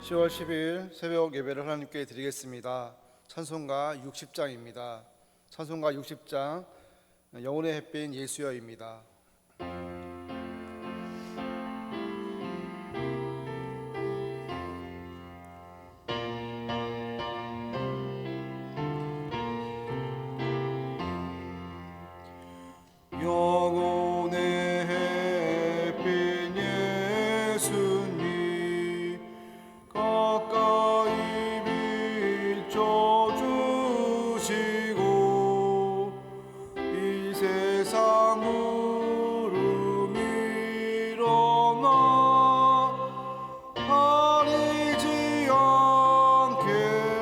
10월 10일 새벽 예배를 하나님께 드리겠습니다. 찬송가 60장입니다. 찬송가 60장 영혼의 햇빛 예수여입니다. 영혼의 햇빛 예수님 가까이 비춰주시고 이 세상 구름 일어나 가리지 않게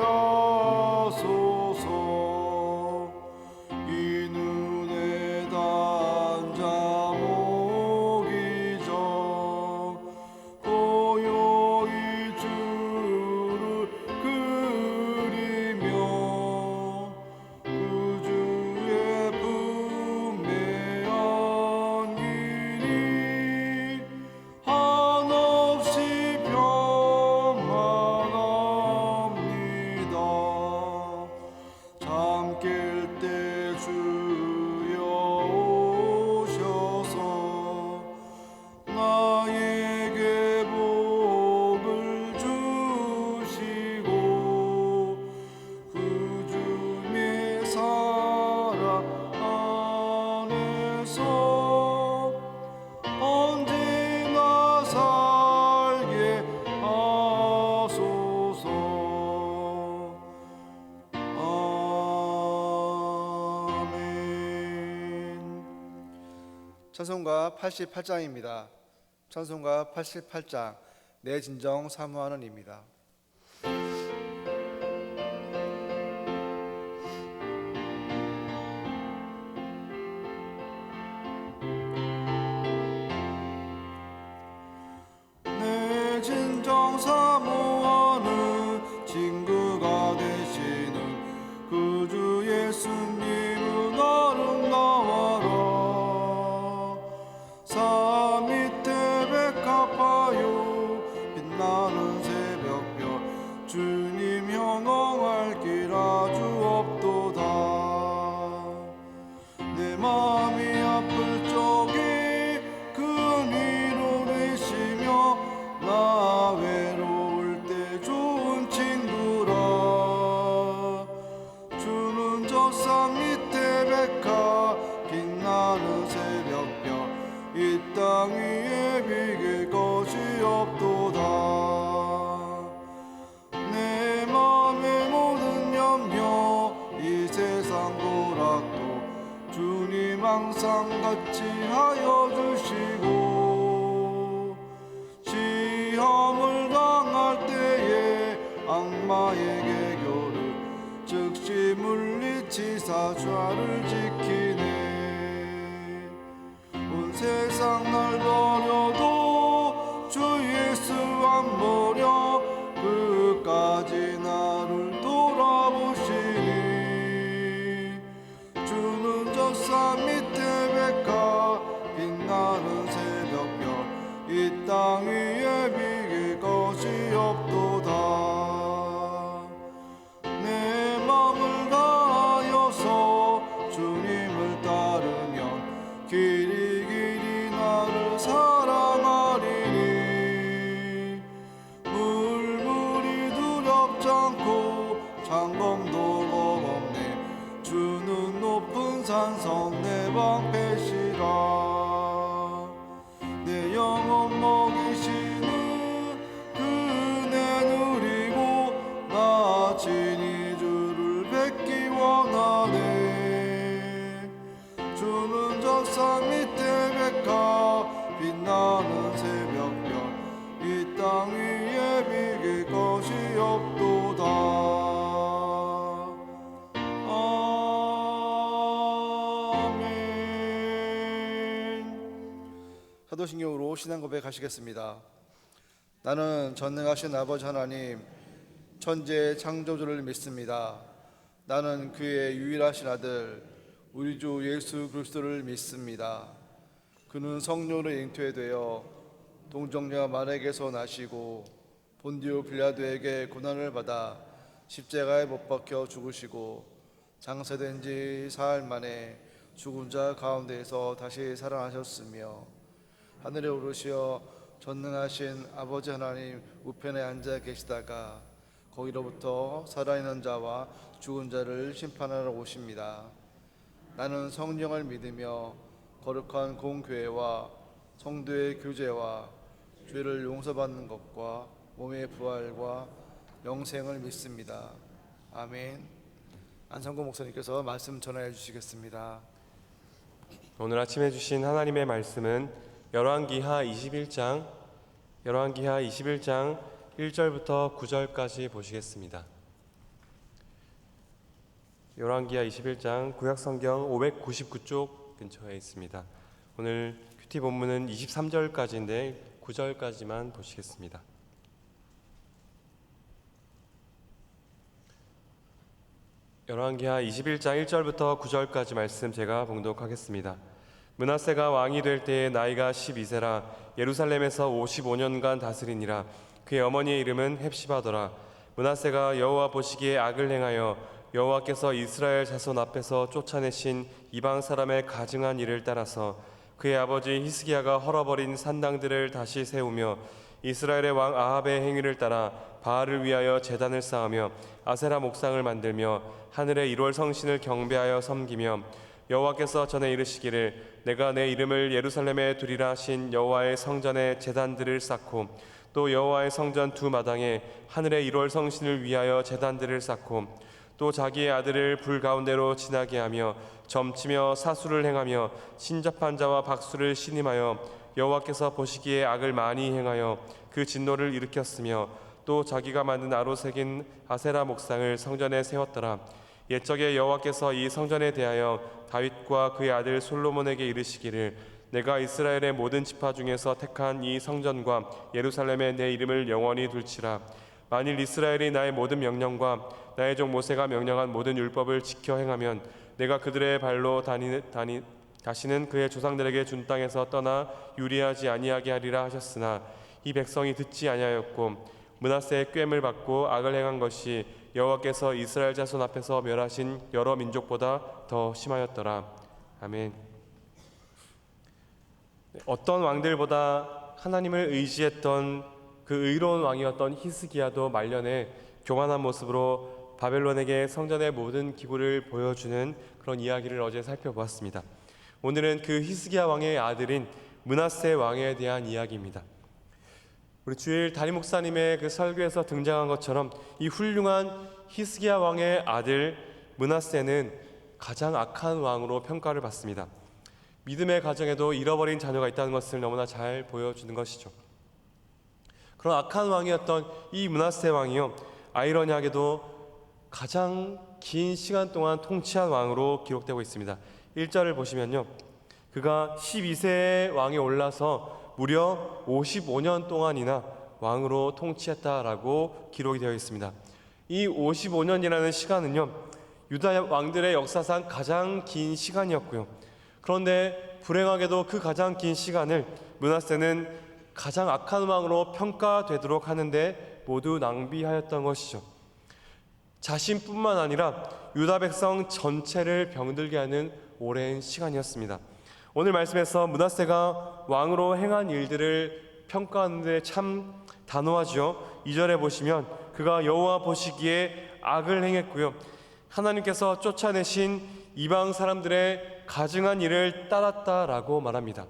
하소서. 이 눈에 단자 모기 전 고요히 주를 그리며 구주의 품에 안기니 한없이 평안합니다. 잠 깰 때 주여 오셔서 나에게 복을 주시고 구주의 사랑 안에서 언제나 살게 하소서. 아멘. 찬송가 88장입니다. 찬송가 88장 내 진정 사모하는입니다. 내 진정 사모하는 친구가 되시는 구주 예수님은 아름다워라. 산 밑에 백합화요 빛나는 새벽별 주님 현황할 길 아주 없도다. 내 마음이 아플 적에 그 위로 되시며 나 외로울 때 좋은 친구라. 주는 저 산 밑에 백합 빛나는 새벽별 이 땅 위에 비길 것이 없도다. 내 맘의 모든 염려 이 세상 고락도 주님 항상 같이 하여 주시고 시험을 당할 때에 악마의 계교를 즉시 물리치사 죄를 지키네. 온 세상 날 버려도 주 예수 안 버려 끝까지 나를 돌아보시니. 주는 저 산 밑에 백합 빛나는 새벽별 이 땅 위에 비길 것이 없도다. 내 맘을 다하여서 주님을 따르면 길이 길이 나를 사랑하리니. 물물이 두렵지 않고 장검도 겁없네. 주는 높은 산성 내 방패시라. 내 영혼 먹이시는 그네 누리고 나 친히 주를 뵙기 원하네. 주는 저 산 밑에 백합 빛나는 새벽별 이 땅 위에 비길 것이 없도다. 사도신경으로 신앙 고백하시겠습니다. 나는 전능하신 아버지 하나님 천지의 창조주를 믿습니다. 나는 그의 유일하신 아들 우리 주 예수 그리스도를 믿습니다. 그는 성령으로 잉태되어 동정녀 마리아에게서 나시고 본디오 빌라도에게 고난을 받아 십자가에 못 박혀 죽으시고 장사된 지 사흘 만에 죽은 자 가운데에서 다시 살아나셨으며 하늘에 오르시어 전능하신 아버지 하나님 우편에 앉아 계시다가 거기로부터 살아있는 자와 죽은 자를 심판하러 오십니다. 나는 성령을 믿으며 거룩한 공교회와 성도의 교제와 죄를 용서받는 것과 몸의 부활과 영생을 믿습니다. 아멘. 안성구 목사님께서 말씀 전해 주시겠습니다. 오늘 아침에 주신 하나님의 말씀은 열왕기하 21장 1절부터 9절까지 보시겠습니다. 열왕기하 21장 구약성경 599쪽 근처에 있습니다. 오늘 큐티 본문은 23절까지인데 9절까지만 보시겠습니다. 열왕기하 21장 1절부터 9절까지 말씀 제가 봉독하겠습니다. 므낫세가 왕이 될 때에 나이가 12세라 예루살렘에서 55년간 다스리니라. 그의 어머니의 이름은 헵시바더라. 므낫세가 여호와 보시기에 악을 행하여 여호와께서 이스라엘 자손 앞에서 쫓아내신 이방 사람의 가증한 일을 따라서 그의 아버지 히스기야가 헐어버린 산당들을 다시 세우며 이스라엘의 왕 아합의 행위를 따라 바알을 위하여 제단을 쌓으며 아세라 목상을 만들며 하늘의 1월 성신을 경배하여 섬기며 여호와께서 전에 이르시기를 내가 내 이름을 예루살렘에 두리라 하신 여호와의 성전에 제단들을 쌓고 또 여호와의 성전 두 마당에 하늘의 1월 성신을 위하여 제단들을 쌓고 또 자기의 아들을 불 가운데로 지나게 하며 점치며 사수를 행하며 신접한 자와 박수를 신임하여 여호와께서 보시기에 악을 많이 행하여 그 진노를 일으켰으며 또 자기가 만든 아로 새긴 아세라 목상을 성전에 세웠더라. 옛적에 여호와께서 이 성전에 대하여 다윗과 그의 아들 솔로몬에게 이르시기를 내가 이스라엘의 모든 지파 중에서 택한 이 성전과 예루살렘에 내 이름을 영원히 둘지라. 만일 이스라엘이 나의 모든 명령과 나의 종 모세가 명령한 모든 율법을 지켜 행하면 내가 그들의 발로 다시는 그의 조상들에게 준 땅에서 떠나 유리하지 아니하게 하리라 하셨으나 이 백성이 듣지 아니하였고 므낫세의 꾀를 받고 악을 행한 것이 여호와께서 이스라엘 자손 앞에서 멸하신 여러 민족보다 더 심하였더라. 아멘. 어떤 왕들보다 하나님을 의지했던 그 의로운 왕이었던 히스기야도 말년에 교만한 모습으로 바벨론에게 성전의 모든 기구를 보여주는 그런 이야기를 어제 살펴보았습니다. 오늘은 그 히스기야 왕의 아들인 므낫세 왕에 대한 이야기입니다. 우리 주일 담임 목사님의 그 설교에서 등장한 것처럼 이 훌륭한 히스기야 왕의 아들 므낫세는 가장 악한 왕으로 평가를 받습니다. 믿음의 가정에도 잃어버린 자녀가 있다는 것을 너무나 잘 보여주는 것이죠. 그런 악한 왕이었던 이 므낫세 왕이요, 아이러니하게도 가장 긴 시간 동안 통치한 왕으로 기록되고 있습니다. 1절을 보시면요, 그가 12세의 왕에 올라서 무려 55년 동안이나 왕으로 통치했다라고 기록이 되어 있습니다. 이 55년이라는 시간은요, 유다 왕들의 역사상 가장 긴 시간이었고요. 그런데 불행하게도 그 가장 긴 시간을 므낫세는 가장 악한 왕으로 평가되도록 하는데 모두 낭비하였던 것이죠. 자신뿐만 아니라 유다 백성 전체를 병들게 하는 오랜 시간이었습니다. 오늘 말씀에서 므낫세가 왕으로 행한 일들을 평가하는데 참 단호하죠. 2절에 보시면 그가 여호와 보시기에 악을 행했고요, 하나님께서 쫓아내신 이방 사람들의 가증한 일을 따랐다라고 말합니다.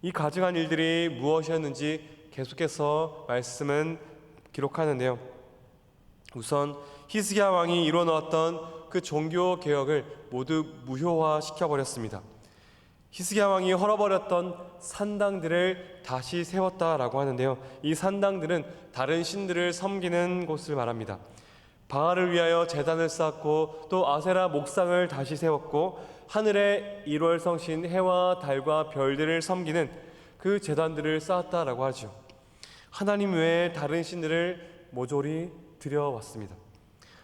이 가증한 일들이 무엇이었는지 계속해서 말씀은 기록하는데요, 우선 히스기야 왕이 이뤄놓았던 그 종교 개혁을 모두 무효화시켜버렸습니다. 히스기야 왕이 헐어버렸던 산당들을 다시 세웠다라고 하는데요, 이 산당들은 다른 신들을 섬기는 곳을 말합니다. 바알을 위하여 제단을 쌓고 또 아세라 목상을 다시 세웠고 하늘의 1월 성신 해와 달과 별들을 섬기는 그 제단들을 쌓았다라고 하죠. 하나님 외에 다른 신들을 모조리 드려왔습니다.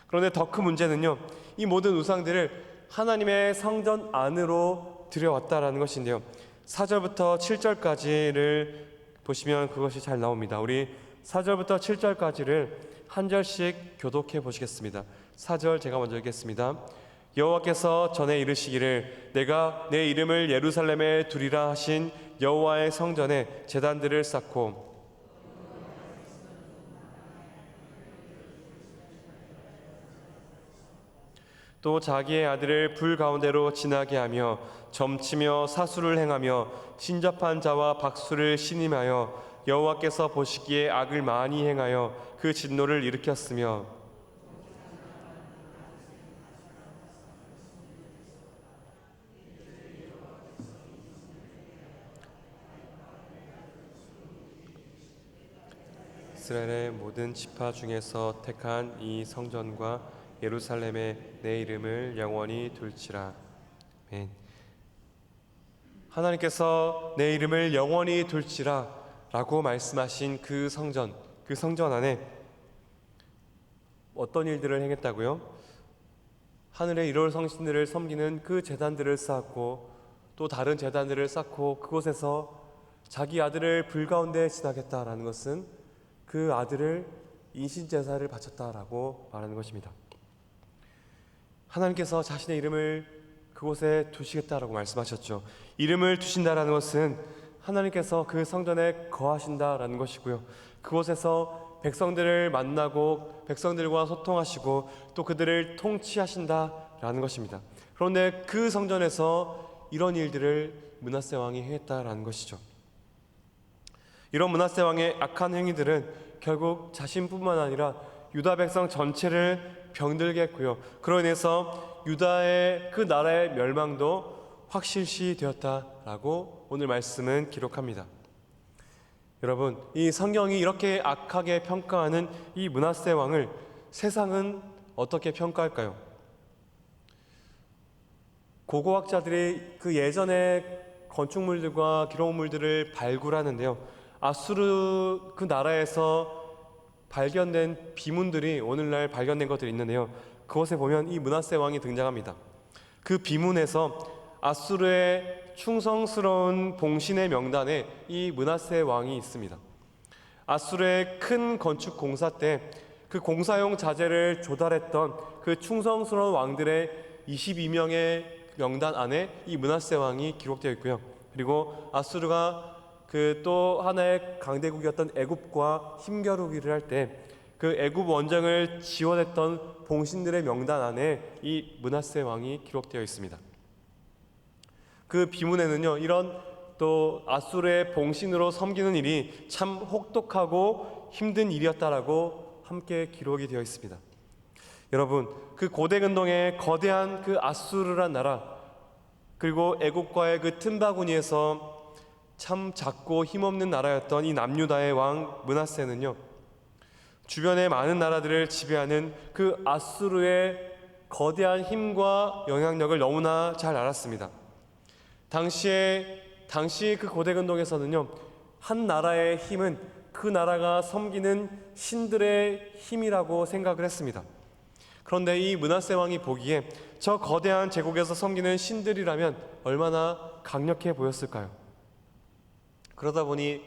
그런데 더 큰 문제는요, 이 모든 우상들을 하나님의 성전 안으로 들여왔다라는 것인데요, 4절부터 7절까지를 보시면 그것이 잘 나옵니다. 우리 4절부터 7절까지를 한 절씩 교독해 보시겠습니다. 4절 제가 먼저 읽겠습니다. 여호와께서 전에 이르시기를 내가 내 이름을 예루살렘에 두리라 하신 여호와의 성전에 제단들을 쌓고 또 자기의 아들을 불 가운데로 지나게 하며 점치며 사수를 행하며 신접한 자와 박수를 신임하여 여호와께서 보시기에 악을 많이 행하여 그 진노를 일으켰으며 이스라엘의 모든 지파 중에서 택한 이 성전과 예루살렘에 내 이름을 영원히 둘지라. 아멘. 하나님께서 내 이름을 영원히 둘지라 라고 말씀하신 그 성전 안에 어떤 일들을 행했다고요? 하늘의 일월 성신들을 섬기는 그 제단들을 쌓았고 또 다른 제단들을 쌓고 그곳에서 자기 아들을 불 가운데 지나겠다라는 것은 그 아들을 인신제사를 바쳤다라고 말하는 것입니다. 하나님께서 자신의 이름을 그곳에 두시겠다라고 말씀하셨죠. 이름을 두신다라는 것은 하나님께서 그 성전에 거하신다라는 것이고요. 그곳에서 백성들을 만나고 백성들과 소통하시고 또 그들을 통치하신다라는 것입니다. 그런데 그 성전에서 이런 일들을 므낫세 왕이 행했다라는 것이죠. 이런 므낫세 왕의 악한 행위들은 결국 자신뿐만 아니라 유다 백성 전체를 병들게 했고요. 그로 인해서 유다의 그 나라의 멸망도 확실시 되었다라고 오늘 말씀은 기록합니다. 여러분, 이 성경이 이렇게 악하게 평가하는 이 므낫세 왕을 세상은 어떻게 평가할까요? 고고학자들이 그 예전의 건축물들과 기록물들을 발굴하는데요. 아수르 그 나라에서 발견된 비문들이 오늘날 발견된 것들이 있는데요. 그것에 보면 이 므낫세 왕이 등장합니다. 그 비문에서 아수르의 충성스러운 봉신의 명단에 이 므낫세 왕이 있습니다. 아수르의 큰 건축 공사 때 그 공사용 자재를 조달했던 그 충성스러운 왕들의 22명의 명단 안에 이 므낫세 왕이 기록되어 있고요. 그리고 아수르가 그 또 하나의 강대국이었던 애굽과 힘겨루기를 할 때 그 애굽 원정을 지원했던 봉신들의 명단 안에 이 므낫세 왕이 기록되어 있습니다. 그 비문에는요, 이런 또 아수르의 봉신으로 섬기는 일이 참 혹독하고 힘든 일이었다라고 함께 기록이 되어 있습니다. 여러분, 그 고대 근동의 거대한 그 아수르란 나라 그리고 애굽과의 그 틈바구니에서 참 작고 힘없는 나라였던 이 남유다의 왕 므낫세는요, 주변의 많은 나라들을 지배하는 그 아수르의 거대한 힘과 영향력을 너무나 잘 알았습니다. 당시 그 고대 근동에서는요, 한 나라의 힘은 그 나라가 섬기는 신들의 힘이라고 생각을 했습니다. 그런데 이 므낫세 왕이 보기에 저 거대한 제국에서 섬기는 신들이라면 얼마나 강력해 보였을까요? 그러다 보니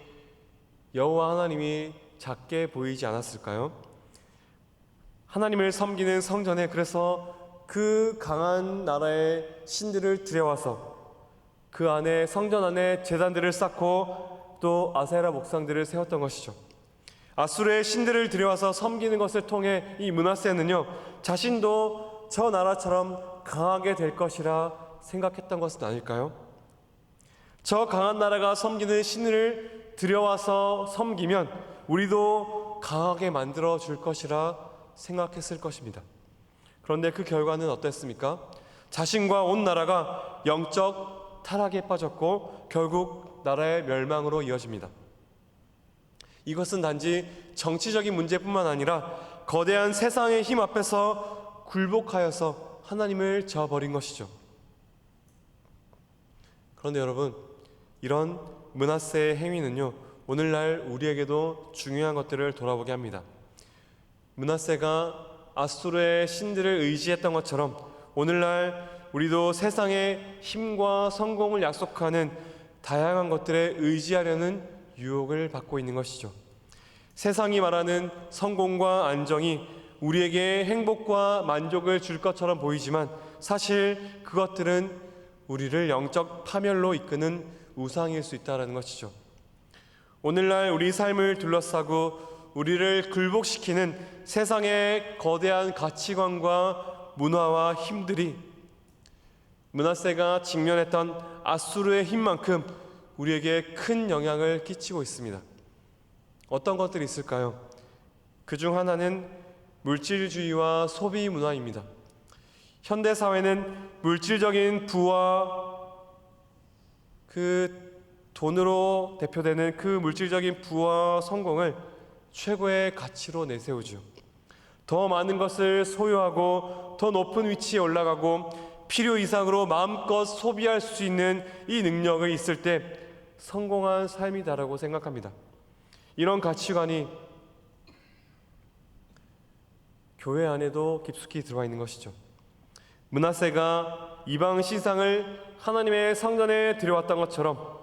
여호와 하나님이 작게 보이지 않았을까요? 하나님을 섬기는 성전에 그래서 그 강한 나라의 신들을 들여와서 그 안에 성전 안에 제단들을 쌓고 또 아세라 목상들을 세웠던 것이죠. 아수르의 신들을 들여와서 섬기는 것을 통해 이 므낫세는요, 자신도 저 나라처럼 강하게 될 것이라 생각했던 것은 아닐까요? 저 강한 나라가 섬기는 신을 들여와서 섬기면 우리도 강하게 만들어 줄 것이라 생각했을 것입니다. 그런데 그 결과는 어땠습니까? 자신과 온 나라가 영적 타락에 빠졌고 결국 나라의 멸망으로 이어집니다. 이것은 단지 정치적인 문제뿐만 아니라 거대한 세상의 힘 앞에서 굴복하여서 하나님을 저버린 것이죠. 그런데 여러분, 이런 므낫세의 행위는요, 오늘날 우리에게도 중요한 것들을 돌아보게 합니다. 므낫세가 아수르의 신들을 의지했던 것처럼 오늘날 우리도 세상의 힘과 성공을 약속하는 다양한 것들에 의지하려는 유혹을 받고 있는 것이죠. 세상이 말하는 성공과 안정이 우리에게 행복과 만족을 줄 것처럼 보이지만 사실 그것들은 우리를 영적 파멸로 이끄는 우상일 수 있다는 것이죠. 오늘날 우리 삶을 둘러싸고 우리를 굴복시키는 세상의 거대한 가치관과 문화와 힘들이 므낫세가 직면했던 아수르의 힘만큼 우리에게 큰 영향을 끼치고 있습니다. 어떤 것들이 있을까요? 그중 하나는 물질주의와 소비 문화입니다. 현대 사회는 물질적인 부와 그 돈으로 대표되는 그 물질적인 부와 성공을 최고의 가치로 내세우죠. 더 많은 것을 소유하고 더 높은 위치에 올라가고 필요 이상으로 마음껏 소비할 수 있는 이 능력이 있을 때 성공한 삶이다라고 생각합니다. 이런 가치관이 교회 안에도 깊숙이 들어와 있는 것이죠. 므낫세가 이방 신상을 하나님의 성전에 들여왔던 것처럼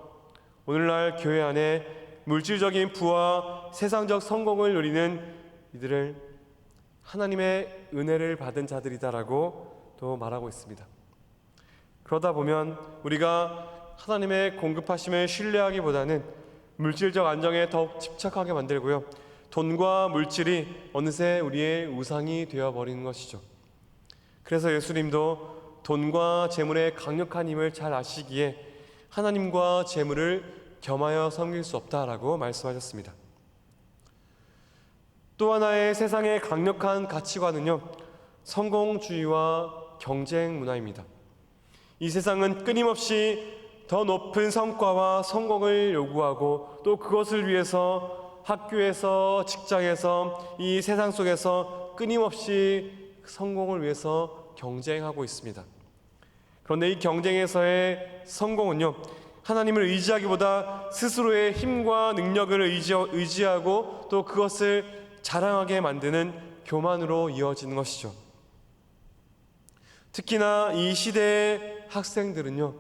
오늘날 교회 안에 물질적인 부와 세상적 성공을 누리는 이들을 하나님의 은혜를 받은 자들이다라고 또 말하고 있습니다. 그러다 보면 우리가 하나님의 공급하심을 신뢰하기보다는 물질적 안정에 더욱 집착하게 만들고요. 돈과 물질이 어느새 우리의 우상이 되어버리는 것이죠. 그래서 예수님도 돈과 재물의 강력한 힘을 잘 아시기에 하나님과 재물을 겸하여 섬길 수 없다라고 말씀하셨습니다. 또 하나의 세상의 강력한 가치관은요, 성공주의와 경쟁 문화입니다. 이 세상은 끊임없이 더 높은 성과와 성공을 요구하고 또 그것을 위해서 학교에서 직장에서 이 세상 속에서 끊임없이 성공을 위해서 경쟁하고 있습니다. 그런데 이 경쟁에서의 성공은요, 하나님을 의지하기보다 스스로의 힘과 능력을 의지하고 또 그것을 자랑하게 만드는 교만으로 이어지는 것이죠. 특히나 이 시대의 학생들은요,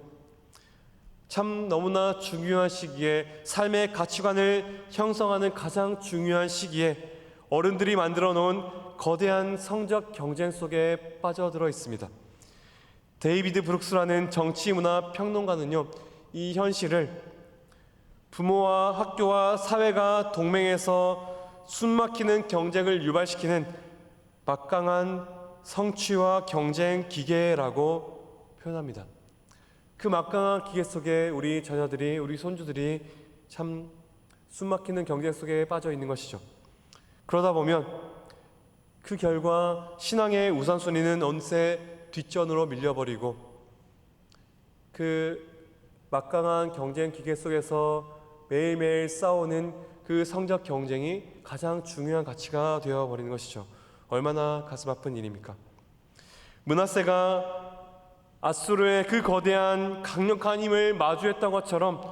참 너무나 중요한 시기에 삶의 가치관을 형성하는 가장 중요한 시기에 어른들이 만들어 놓은 거대한 성적 경쟁 속에 빠져들어 있습니다. 데이비드 브룩스라는 정치문화 평론가는요, 이 현실을 부모와 학교와 사회가 동맹해서 숨막히는 경쟁을 유발시키는 막강한 성취와 경쟁 기계라고 표현합니다. 그 막강한 기계 속에 우리 자녀들이, 우리 손주들이 참 숨막히는 경쟁 속에 빠져 있는 것이죠. 그러다 보면 그 결과 신앙의 우선순위는 어느새 뒷전으로 밀려버리고 그 막강한 경쟁 기계 속에서 매일매일 싸우는 그 성적 경쟁이 가장 중요한 가치가 되어버리는 것이죠. 얼마나 가슴 아픈 일입니까? 므낫세가 아수르의 그 거대한 강력한 힘을 마주했던 것처럼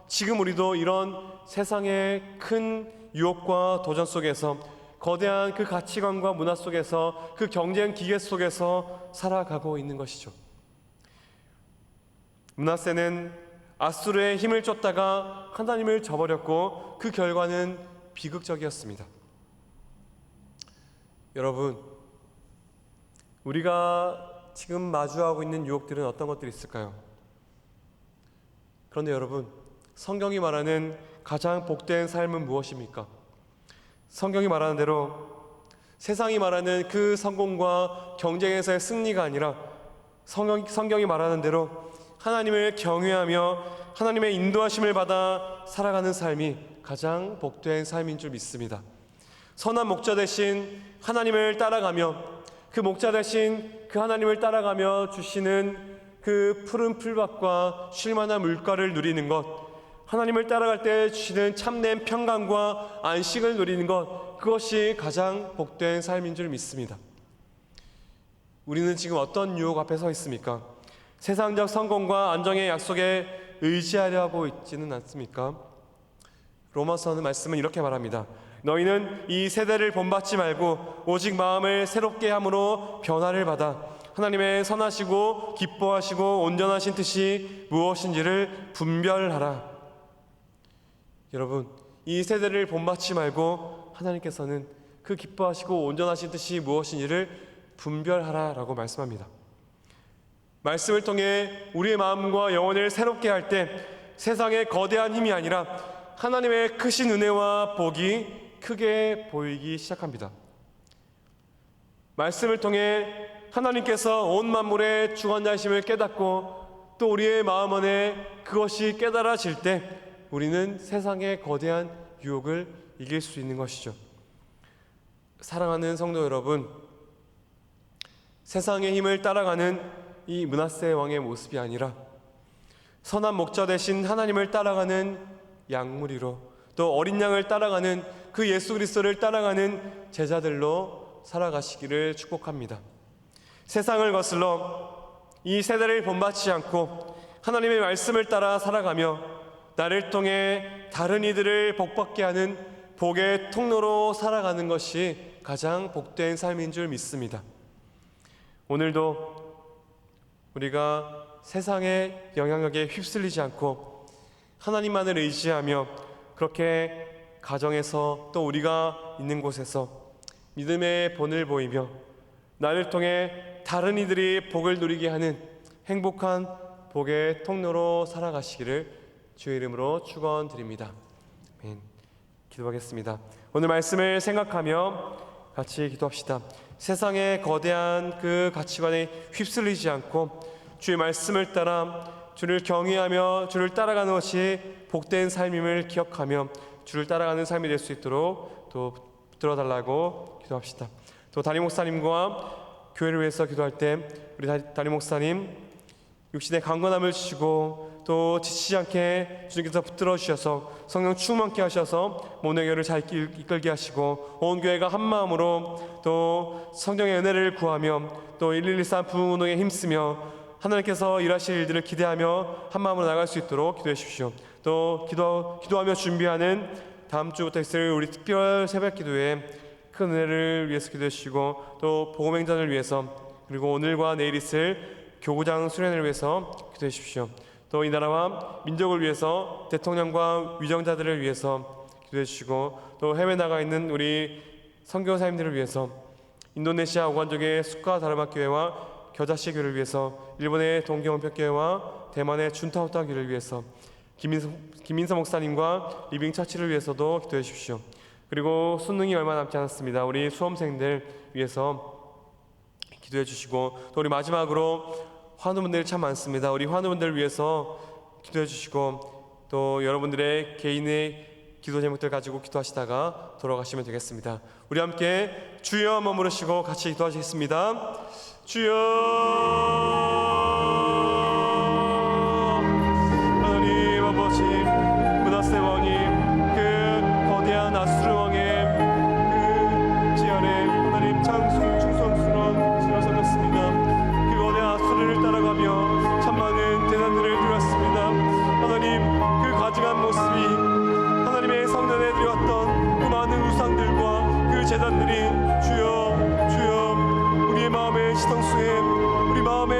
지금 우리도 이런 세상의 큰 유혹과 도전 속에서 거대한 그 가치관과 문화 속에서 그 경쟁 기계 속에서 살아가고 있는 것이죠. 므낫세는 아수르의 힘을 쫓다가 하나님을 저버렸고 그 결과는 비극적이었습니다. 여러분, 우리가 지금 마주하고 있는 유혹들은 어떤 것들이 있을까요? 그런데 여러분, 성경이 말하는 가장 복된 삶은 무엇입니까? 성경이 말하는 대로 세상이 말하는 그 성공과 경쟁에서의 승리가 아니라 성경이 말하는 대로 하나님을 경외하며 하나님의 인도하심을 받아 살아가는 삶이 가장 복된 삶인 줄 믿습니다. 선한 목자 대신 하나님을 따라가며 그 목자 대신 그 하나님을 따라가며 주시는 그 푸른 풀밭과 쉴만한 물가를 누리는 것, 하나님을 따라갈 때 주시는 참된 평강과 안식을 누리는 것, 그것이 가장 복된 삶인 줄 믿습니다. 우리는 지금 어떤 유혹 앞에 서 있습니까? 세상적 성공과 안정의 약속에 의지하려고 있지는 않습니까? 로마서는 말씀은 이렇게 말합니다. 너희는 이 세대를 본받지 말고 오직 마음을 새롭게 함으로 변화를 받아 하나님의 선하시고 기뻐하시고 온전하신 뜻이 무엇인지를 분별하라. 여러분, 이 세대를 본받지 말고 하나님께서는 그 기뻐하시고 온전하신 뜻이 무엇인지를 분별하라라고 말씀합니다. 말씀을 통해 우리의 마음과 영혼을 새롭게 할 때 세상의 거대한 힘이 아니라 하나님의 크신 은혜와 복이 크게 보이기 시작합니다. 말씀을 통해 하나님께서 온 만물의 주관자이심을 깨닫고 또 우리의 마음 안에 그것이 깨달아질 때 우리는 세상의 거대한 유혹을 이길 수 있는 것이죠. 사랑하는 성도 여러분, 세상의 힘을 따라가는 이 므낫세 왕의 모습이 아니라 선한 목자 대신 하나님을 따라가는 양무리로, 또 어린 양을 따라가는 그 예수 그리스도를 따라가는 제자들로 살아가시기를 축복합니다. 세상을 거슬러 이 세대를 본받지 않고 하나님의 말씀을 따라 살아가며 나를 통해 다른 이들을 복받게 하는 복의 통로로 살아가는 것이 가장 복된 삶인 줄 믿습니다. 오늘도 우리가 세상의 영향력에 휩쓸리지 않고 하나님만을 의지하며 그렇게 가정에서 또 우리가 있는 곳에서 믿음의 본을 보이며 나를 통해 다른 이들이 복을 누리게 하는 행복한 복의 통로로 살아가시기를 주의 이름으로 축원드립니다. 아멘. 기도하겠습니다. 오늘 말씀을 생각하며 같이 기도합시다. 세상의 거대한 그 가치관에 휩쓸리지 않고 주의 말씀을 따라 주를 경외하며 주를 따라가는 것이 복된 삶임을 기억하며 주를 따라가는 삶이 될 수 있도록 또 붙들어달라고 기도합시다. 또 담임 목사님과 교회를 위해서 기도할 때 우리 담임 목사님 육신의 강건함을 주시고 또 지치지 않게 주님께서 붙들어 주셔서 성령 충만케 하셔서 모든 교회를 잘 이끌게 하시고 온 교회가 한 마음으로 또 성령의 은혜를 구하며 또 1113 부흥운동에 힘쓰며 하나님께서 일하실 일들을 기대하며 한 마음으로 나갈 수 있도록 기도해 주십시오. 또 기도하며 준비하는 다음 주부터 있을 우리 특별 새벽 기도에 큰 은혜를 위해서 기도해 주시고 또 복음행전을 위해서 그리고 오늘과 내일 있을 교구장 수련을 위해서 기도해 주십시오. 또 이 나라와 민족을 위해서 대통령과 위정자들을 위해서 기도해 주시고 또 해외 나가 있는 우리 선교사님들을 위해서 인도네시아 오간족의 수카 다르마 교회와 겨자씨 교회를 위해서 일본의 동경원표교회와 대만의 준타오타 교회를 위해서 김민서 목사님과 리빙 처치를 위해서도 기도해 주십시오. 그리고 수능이 얼마 남지 않았습니다. 우리 수험생들 위해서 기도해 주시고 또 우리 마지막으로 환우분들이 참 많습니다. 우리 환우분들을 위해서 기도해 주시고 또 여러분들의 개인의 기도 제목들 가지고 기도하시다가 돌아가시면 되겠습니다. 우리 함께 주여 한번 부르시고 같이 기도하시겠습니다. 주여 하나님 아버지 므낫세 왕이 그 거대한 아수르 왕의 그 지연에 하나님 충성스러운 신을 섬겼습니다. 그 거대한 아수르를 따라가며 참 많은 대단들을 이루었습니다. 하나님 그 가증한 모습이 하나님의 성전에 드렸던 그 많은 우상들과 그 제단들이 주여 우리의 마음의 시성수에 우리 마음의